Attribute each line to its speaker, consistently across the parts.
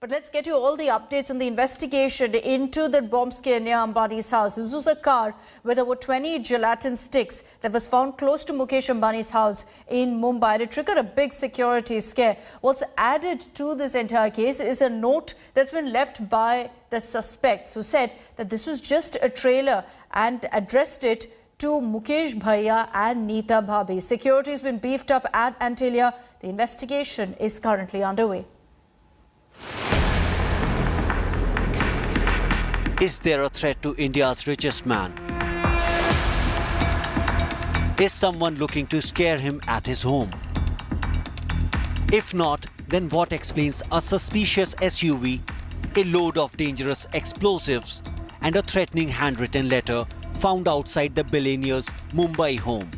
Speaker 1: But let's get you all the updates on the investigation into the bomb scare near Ambani's house. This was a car with over 20 gelatin sticks that was found close to Mukesh Ambani's house in Mumbai. It triggered a big security scare. What's added to this entire case is a note that's been left by the suspects, who said that this was just a trailer and addressed it to Mukesh Bhaiya and Neeta Bhabhi. Security has been beefed up at Antilia. The investigation is currently underway.
Speaker 2: Is there a threat to India's richest man? Is someone looking to scare him at his home? If not, then what explains a suspicious SUV, a load of dangerous explosives, and a threatening handwritten letter found outside the billionaire's Mumbai home?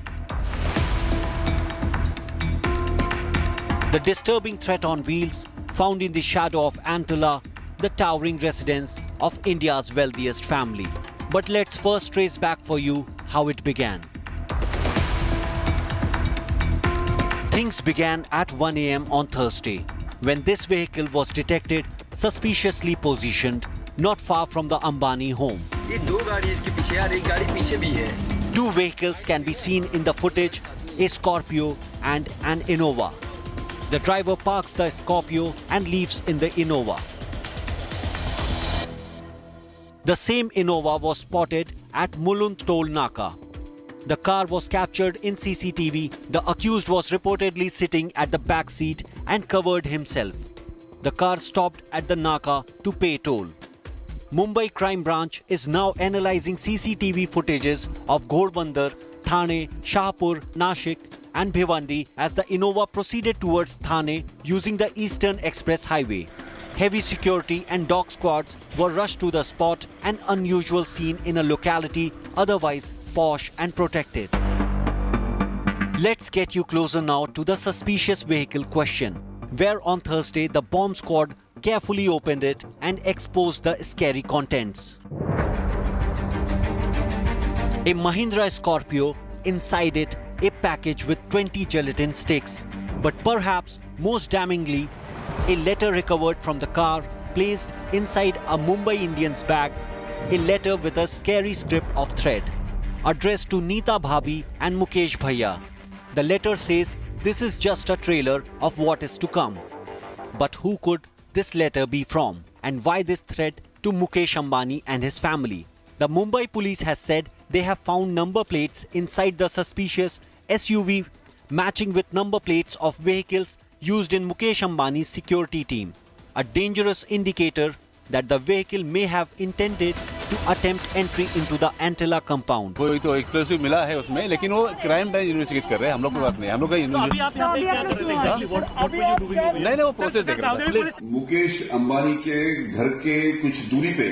Speaker 2: The disturbing threat on wheels found in the shadow of Antilla, the towering residence of India's wealthiest family. But let's first trace back for you how it began. Things began at 1 a.m. on Thursday, when this vehicle was detected suspiciously positioned not far from the Ambani home. Two vehicles can be seen in the footage, a Scorpio and an Innova. The driver parks the Scorpio and leaves in the Innova. The same Innova was spotted at Mulund Toll Naka. The car was captured in CCTV. The accused was reportedly sitting at the back seat and covered himself. The car stopped at the Naka to pay toll. Mumbai Crime Branch is now analyzing CCTV footages of Ghodbandar, Thane, Shahpur, Nashik and Bhiwandi as the Innova proceeded towards Thane using the Eastern Express Highway. Heavy security and dog squads were rushed to the spot, an unusual scene in a locality otherwise posh and protected. Let's get you closer now to the suspicious vehicle question, where on Thursday the bomb squad carefully opened it and exposed the scary contents. A Mahindra Scorpio, inside it a package with 20 gelatin sticks. But perhaps most damningly, a letter recovered from the car placed inside a Mumbai Indians bag, a letter with a scary script of threat, addressed to Neeta Bhabhi and Mukesh Bhaiya. The letter says this is just a trailer of what is to come. But who could this letter be from, and why this threat to Mukesh Ambani and his family? The Mumbai police has said they have found number plates inside the suspicious SUV matching with number plates of vehicles used in Mukesh Ambani's security team, a dangerous indicator that the vehicle may have intended to attempt entry into the Antilla compound.
Speaker 3: कोई तो explosive मिला है उसमें, लेकिन वो crime branch investigate कर रहे हैं, हम लोग के पास नहीं, हम लोग का नहीं वो प्रोसेस देख रहे हैं।
Speaker 4: मुकेश अंबानी के घर के कुछ दूरी पे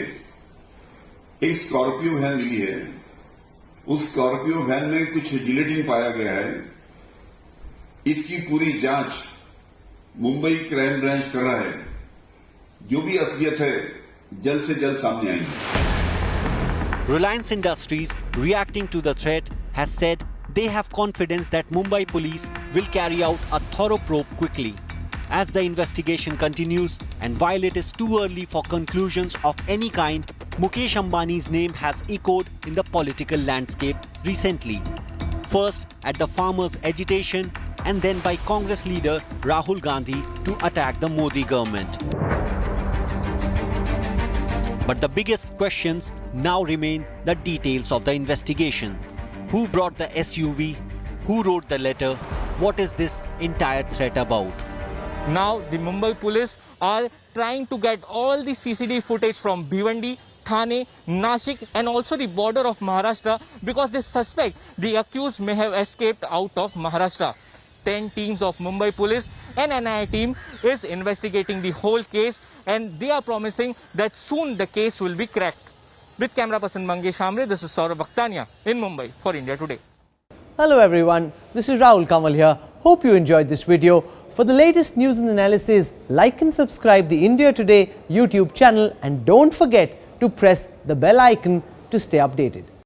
Speaker 4: एक स्कॉर्पियो वैन मिली है। उस स्कॉर्पियो वैन में कुछ जिलेटिन पाया गया है। इसकी पूरी जांच मुंबई क्राइम ब्रांच कर रहा है। जो भी असलियत है जल्द से जल्द सामने आएगी।
Speaker 2: Reliance Industries, reacting to the threat, has said they have confidence that Mumbai police will carry out a thorough probe quickly. As the investigation continues, and while it is too early for conclusions of any kind, Mukesh Ambani's name has echoed in the political landscape recently. First at the farmers' agitation, and then by Congress leader Rahul Gandhi to attack the Modi government. But the biggest questions now remain the details of the investigation. Who brought the SUV? Who wrote the letter? What is this entire threat about?
Speaker 5: Now the Mumbai police are trying to get all the CCTV footage from Bhiwandi, Thane, Nashik and also the border of Maharashtra, because they suspect the accused may have escaped out of Maharashtra. 10 teams of Mumbai police and NIA team is investigating the whole case, and they are promising that soon the case will be cracked. With camera person Mangesh Amre, this is Saurabh Bhaktania in Mumbai for India Today.
Speaker 6: Hello everyone, this is Rahul Kamal here. Hope you enjoyed this video. For the latest news and analysis, like and subscribe the India Today YouTube channel, and don't forget to press the bell icon to stay updated.